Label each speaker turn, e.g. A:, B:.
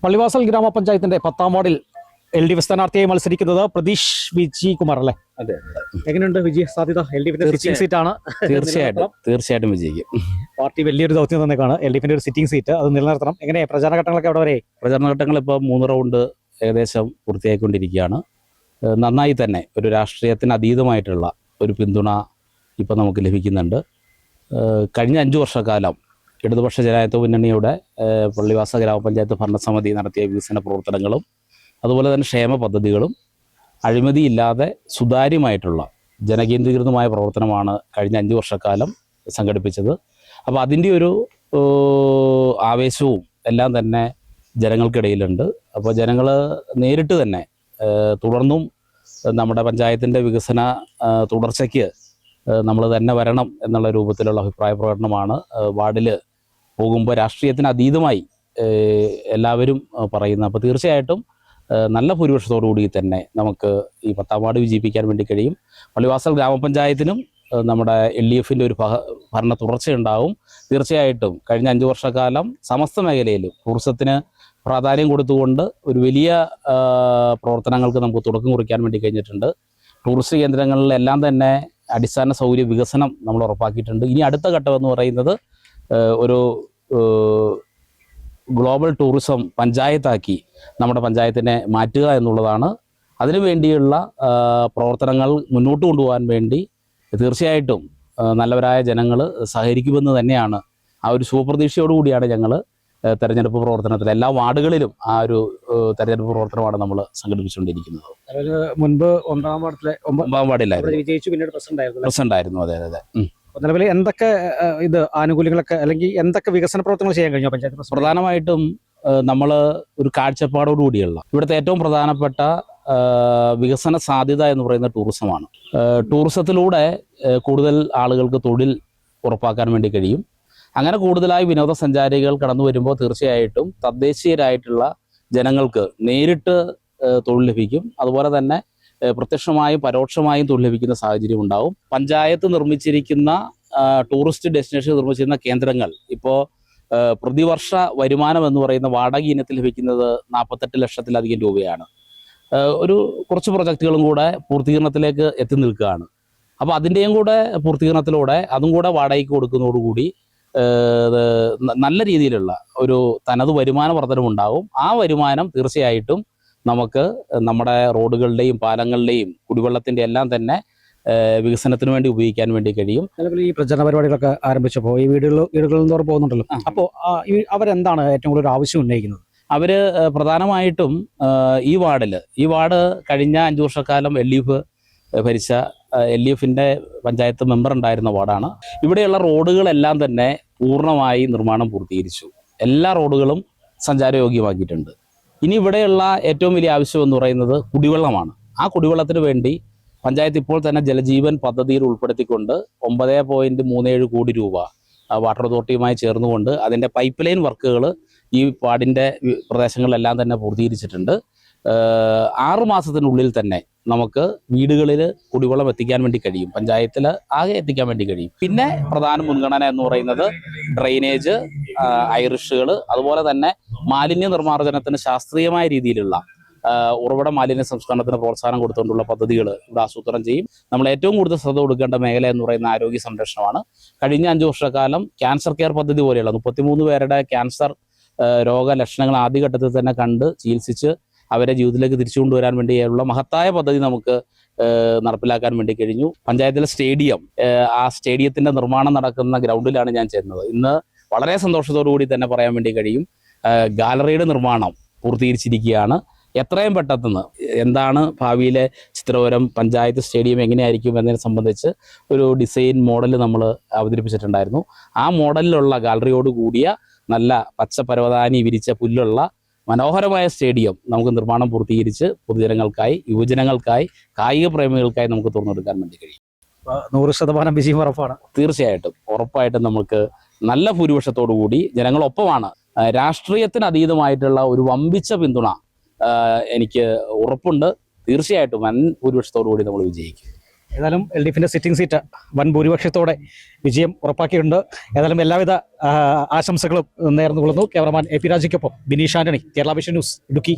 A: പള്ളിവാസൽ ഗ്രാമപഞ്ചായത്തിന്റെ 10ാം വാർഡിൽ LDF സ്ഥാനാർത്ഥിയായി മത്സരിക്കുന്നത് പ്രതീഷ് വിജി കുമാർ അല്ലേ?
B: അതെ.
A: എങ്ങനെയുണ്ട് വിജയ സാധ്യത? LDFിന്റെ സിറ്റിംഗ് സീറ്റാണ്.
B: തീർച്ചയായിട്ടും വിജയിക്കും.
A: പാർട്ടി വലിയൊരു ദൗത്യം തന്നെയാണ്. LDFിന്റെ ഒരു സിറ്റിംഗ് സീറ്റ് അത് നിലനിർത്തണം. എങ്ങനെ പ്രചാരണ ഘട്ടങ്ങളൊക്കെ അവിടെ വരെ?
B: പ്രചാരണ ഘട്ടങ്ങൾ ഇപ്പോൾ 3 റൗണ്ട് ഏകദേശം പൂർത്തിയായിക്കൊണ്ടിരിക്കുകയാണ്. നന്നായി തന്നെ ഒരു രാഷ്ട്രീയത്തിന് അതീതമായിട്ടുള്ള ഒരു പിന്തുണ ഇപ്പോൾ നമുക്ക് ലഭിക്കുന്നുണ്ട്. കഴിഞ്ഞ 5 വർഷക്കാലം ഇടതുപക്ഷ ജനാധിപത്യ മുന്നണിയുടെ പള്ളിവാസ ഗ്രാമപഞ്ചായത്ത് ഭരണസമിതി നടത്തിയ വികസന പ്രവർത്തനങ്ങളും അതുപോലെ തന്നെ ക്ഷേമ പദ്ധതികളും അഴിമതിയില്ലാതെ സുതാര്യമായിട്ടുള്ള ജനകേന്ദ്രീകൃതമായ പ്രവർത്തനമാണ് കഴിഞ്ഞ 5 വർഷക്കാലം സംഘടിപ്പിച്ചത്. അപ്പോൾ അതിൻ്റെ ഒരു ആവേശവും എല്ലാം തന്നെ ജനങ്ങൾക്കിടയിലുണ്ട്. അപ്പോൾ ജനങ്ങൾ നേരിട്ട് തന്നെ തുടർന്നും നമ്മുടെ പഞ്ചായത്തിൻ്റെ വികസന തുടർച്ചയ്ക്ക് നമ്മൾ തന്നെ വരണം എന്നുള്ള രൂപത്തിലുള്ള അഭിപ്രായ പ്രകടനമാണ് വാർഡിൽ പോകുമ്പോൾ രാഷ്ട്രീയത്തിന് അതീതമായി എല്ലാവരും പറയുന്നത്. അപ്പോൾ തീർച്ചയായിട്ടും നല്ല ഭൂരിപക്ഷത്തോടുകൂടി തന്നെ നമുക്ക് ഈ 10ാം വാർഡ് വിജയിപ്പിക്കാൻ വേണ്ടി കഴിയും. പള്ളിവാസൽ ഗ്രാമപഞ്ചായത്തിനും നമ്മുടെ LDFിൻ്റെ ഒരു ഭരണ തുടർച്ചയുണ്ടാവും. തീർച്ചയായിട്ടും കഴിഞ്ഞ 5 വർഷക്കാലം സമസ്ത മേഖലയിലും ടൂറിസത്തിന് പ്രാധാന്യം കൊടുത്തുകൊണ്ട് ഒരു വലിയ പ്രവർത്തനങ്ങൾക്ക് നമുക്ക് തുടക്കം കുറിക്കാൻ വേണ്ടി കഴിഞ്ഞിട്ടുണ്ട്. ടൂറിസ്റ്റ് കേന്ദ്രങ്ങളിലെല്ലാം തന്നെ അടിസ്ഥാന സൗകര്യ വികസനം നമ്മൾ ഉറപ്പാക്കിയിട്ടുണ്ട്. ഇനി അടുത്ത ഘട്ടം എന്ന് പറയുന്നത് ഒരു ഗ്ലോബൽ ടൂറിസം പഞ്ചായത്താക്കി നമ്മുടെ പഞ്ചായത്തിനെ മാറ്റുക എന്നുള്ളതാണ്. അതിനുവേണ്ടിയുള്ള പ്രവർത്തനങ്ങൾ മുന്നോട്ട് കൊണ്ടുപോകാൻ വേണ്ടി തീർച്ചയായിട്ടും നല്ലവരായ ജനങ്ങൾ സഹകരിക്കുമെന്ന് തന്നെയാണ് ആ ഒരു ശുഭപ്രതീക്ഷയോടുകൂടിയാണ് ഞങ്ങൾ തെരഞ്ഞെടുപ്പ് പ്രവർത്തനത്തിൽ എല്ലാ വാർഡുകളിലും ആ ഒരു തെരഞ്ഞെടുപ്പ് പ്രവർത്തനമാണ് നമ്മൾ സംഘടിപ്പിച്ചുകൊണ്ടിരിക്കുന്നത്.
A: മുൻപ് 1ാം വാർഡിലെ
B: 9ാം വാർഡിലായിരുന്നു
A: വിജയിച്ചു, പിന്നീട്
B: പ്രസിഡന്റ് ആയിരുന്നു. അതെ.
A: നിലവിൽ എന്തൊക്കെ ആനുകൂല്യങ്ങളൊക്കെ അല്ലെങ്കിൽ എന്തൊക്കെ വികസന പ്രവർത്തനങ്ങൾ ചെയ്യാൻ കഴിഞ്ഞു പഞ്ചായത്ത്?
B: പ്രധാനമായിട്ടും നമ്മൾ ഒരു കാഴ്ചപ്പാടോടുകൂടിയുള്ള ഇവിടുത്തെ ഏറ്റവും പ്രധാനപ്പെട്ട വികസന സാധ്യത എന്ന് പറയുന്ന ടൂറിസമാണ്. ടൂറിസത്തിലൂടെ കൂടുതൽ ആളുകൾക്ക് തൊഴിൽ ഉറപ്പാക്കാൻ വേണ്ടി കഴിയും. അങ്ങനെ കൂടുതലായി വിനോദസഞ്ചാരികൾ കടന്നു വരുമ്പോൾ തീർച്ചയായിട്ടും തദ്ദേശീയരായിട്ടുള്ള ജനങ്ങൾക്ക് നേരിട്ട് തൊഴിൽ ലഭിക്കും. അതുപോലെ തന്നെ പ്രത്യക്ഷമായും പരോക്ഷമായും തൊഴിൽ ലഭിക്കുന്ന സാഹചര്യം ഉണ്ടാവും. പഞ്ചായത്ത് നിർമ്മിച്ചിരിക്കുന്ന ടൂറിസ്റ്റ് ഡെസ്റ്റിനേഷൻ നിർമ്മിച്ചിരുന്ന കേന്ദ്രങ്ങൾ ഇപ്പോൾ പ്രതിവർഷ വരുമാനം എന്ന് പറയുന്ന വാടക ഇനത്തിൽ ലഭിക്കുന്നത് 48 ലക്ഷത്തിലധികം രൂപയാണ്. കുറച്ച് പ്രൊജക്റ്റുകളും കൂടെ പൂർത്തീകരണത്തിലേക്ക് എത്തി നിൽക്കുകയാണ്. അപ്പോൾ അതിൻ്റെയും കൂടെ പൂർത്തീകരണത്തിലൂടെ അതും കൂടെ വാടകയ്ക്ക് കൊടുക്കുന്നതോടുകൂടി നല്ല രീതിയിലുള്ള ഒരു തനത് വരുമാന വർധനമുണ്ടാകും. ആ വരുമാനം തീർച്ചയായിട്ടും നമുക്ക് നമ്മുടെ റോഡുകളുടെയും പാലങ്ങളുടെയും കുടിവെള്ളത്തിൻ്റെ എല്ലാം തന്നെ വികസനത്തിന് വേണ്ടി ഉപയോഗിക്കാൻ വേണ്ടി കഴിയും.
A: നിലവിൽ ഈ പ്രചരണ പരിപാടികളൊക്കെ ആരംഭിച്ചപ്പോൾ ഈ വീടുകളിൽ തോറും പോകുന്നുണ്ടല്ലോ. അപ്പോൾ അവരെന്താണ് ഏറ്റവും കൂടുതൽ ആവശ്യം ഉന്നയിക്കുന്നത്?
B: അവർ പ്രധാനമായിട്ടും ഈ വാർഡ് കഴിഞ്ഞ 5 വർഷക്കാലം LDF ഭരിച്ച LDFിൻ്റെ പഞ്ചായത്ത് മെമ്പർ ഉണ്ടായിരുന്ന വാർഡാണ്. ഇവിടെയുള്ള റോഡുകളെല്ലാം തന്നെ പൂർണ്ണമായി നിർമ്മാണം പൂർത്തീകരിച്ചു. എല്ലാ റോഡുകളും സഞ്ചാരയോഗ്യമാക്കിയിട്ടുണ്ട്. ഇനി ഇവിടെയുള്ള ഏറ്റവും വലിയ ആവശ്യം എന്ന് പറയുന്നത് കുടിവെള്ളമാണ്. ആ കുടിവെള്ളത്തിന് വേണ്ടി പഞ്ചായത്ത് ഇപ്പോൾ തന്നെ ജലജീവൻ പദ്ധതിയിൽ ഉൾപ്പെടുത്തിക്കൊണ്ട് 9.37 കോടി രൂപ വാട്ടർ അതോറിറ്റിയുമായി ചേർന്നുകൊണ്ട് അതിൻ്റെ പൈപ്പ് ലൈൻ വർക്കുകൾ ഈ വാർഡിൻ്റെ പ്രദേശങ്ങളിലെല്ലാം തന്നെ പൂർത്തീകരിച്ചിട്ടുണ്ട്. 6 മാസത്തിനുള്ളിൽ തന്നെ നമുക്ക് വീടുകളിൽ കുടിവെള്ളം എത്തിക്കാൻ വേണ്ടി കഴിയും. പഞ്ചായത്തിൽ ആകെ എത്തിക്കാൻ വേണ്ടി കഴിയും. പിന്നെ പ്രധാന മുൻഗണന എന്ന് പറയുന്നത് ഡ്രെയിനേജ്, ഐറിഷുകൾ, അതുപോലെ തന്നെ മാലിന്യ നിർമ്മാർജ്ജനത്തിന് ശാസ്ത്രീയമായ രീതിയിലുള്ള ഉറവിട മാലിന്യ സംസ്കരണത്തിന് പ്രോത്സാഹനം കൊടുത്തുകൊണ്ടുള്ള പദ്ധതികൾ ഇവിടെ ആസൂത്രണം ചെയ്യും. നമ്മൾ ഏറ്റവും കൂടുതൽ ശ്രദ്ധ കൊടുക്കേണ്ട മേഖല എന്ന് പറയുന്ന ആരോഗ്യ സംരക്ഷണമാണ്. കഴിഞ്ഞ 5 വർഷക്കാലം ക്യാൻസർ കെയർ പദ്ധതി പോലെയുള്ള 33 പേരുടെ ക്യാൻസർ രോഗലക്ഷണങ്ങൾ ആദ്യഘട്ടത്തിൽ തന്നെ കണ്ട് ചികിത്സിച്ച് അവരെ ജീവിതത്തിലേക്ക് തിരിച്ചു കൊണ്ടുവരാൻ വേണ്ടിയുള്ള മഹത്തായ പദ്ധതി നമുക്ക് നടപ്പിലാക്കാൻ വേണ്ടി കഴിഞ്ഞു. പഞ്ചായത്തിലെ സ്റ്റേഡിയം, ആ സ്റ്റേഡിയത്തിൻ്റെ നിർമ്മാണം നടക്കുന്ന ഗ്രൗണ്ടിലാണ് ഞാൻ ചേർന്നത്. ഇന്ന് വളരെ സന്തോഷത്തോടു കൂടി തന്നെ പറയാൻ വേണ്ടി കഴിയും, ഗാലറിയുടെ നിർമ്മാണം പൂർത്തീകരിച്ചിരിക്കുകയാണ്. എത്രയും പെട്ടെന്ന് എന്താണ് ഭാവിയിലെ ചിത്രപുരം പഞ്ചായത്ത് സ്റ്റേഡിയം എങ്ങനെയായിരിക്കും എന്നതിനെ സംബന്ധിച്ച് ഒരു ഡിസൈൻ മോഡൽ നമ്മൾ അവതരിപ്പിച്ചിട്ടുണ്ടായിരുന്നു. ആ മോഡലിലുള്ള ഗാലറിയോട് കൂടിയ നല്ല പച്ച പരവതാനി വിരിച്ച പുല്ലുള്ള മനോഹരമായ സ്റ്റേഡിയം നമുക്ക് നിർമ്മാണം പൂർത്തീകരിച്ച് പൊതുജനങ്ങൾക്കായി, യുവജനങ്ങൾക്കായി, കായിക പ്രേമികൾക്കായി നമുക്ക് തുറന്നെടുക്കാൻ വേണ്ടി കഴിയും.
A: 100% വിജയം ഉറപ്പാണ്.
B: തീർച്ചയായിട്ടും ഉറപ്പായിട്ടും നമുക്ക് നല്ല ഭൂരിപക്ഷത്തോടു കൂടി ജനങ്ങളൊപ്പമാണ്. രാഷ്ട്രീയത്തിന് അതീതമായിട്ടുള്ള ഒരു വമ്പിച്ച പിന്തുണ എനിക്ക് ഉറപ്പുണ്ട്. തീർച്ചയായിട്ടും വൻ ഭൂരിപക്ഷത്തോടു കൂടി നമ്മൾ വിജയിക്കും.
A: ഏതായാലും LDFിന്റെ സിറ്റിംഗ് സീറ്റ് വൻ ഭൂരിപക്ഷത്തോടെ വിജയം ഉറപ്പാക്കിയിട്ടുണ്ട്. ഏതായാലും എല്ലാവിധ ആശംസകളും നേർന്നുകൊള്ളുന്നു. ക്യാമറമാൻ AP രാജയ്ക്കൊപ്പം ബിനീഷ് ആന്റണി, കേരള വിഷൻ ന്യൂസ്, ഇടുക്കി.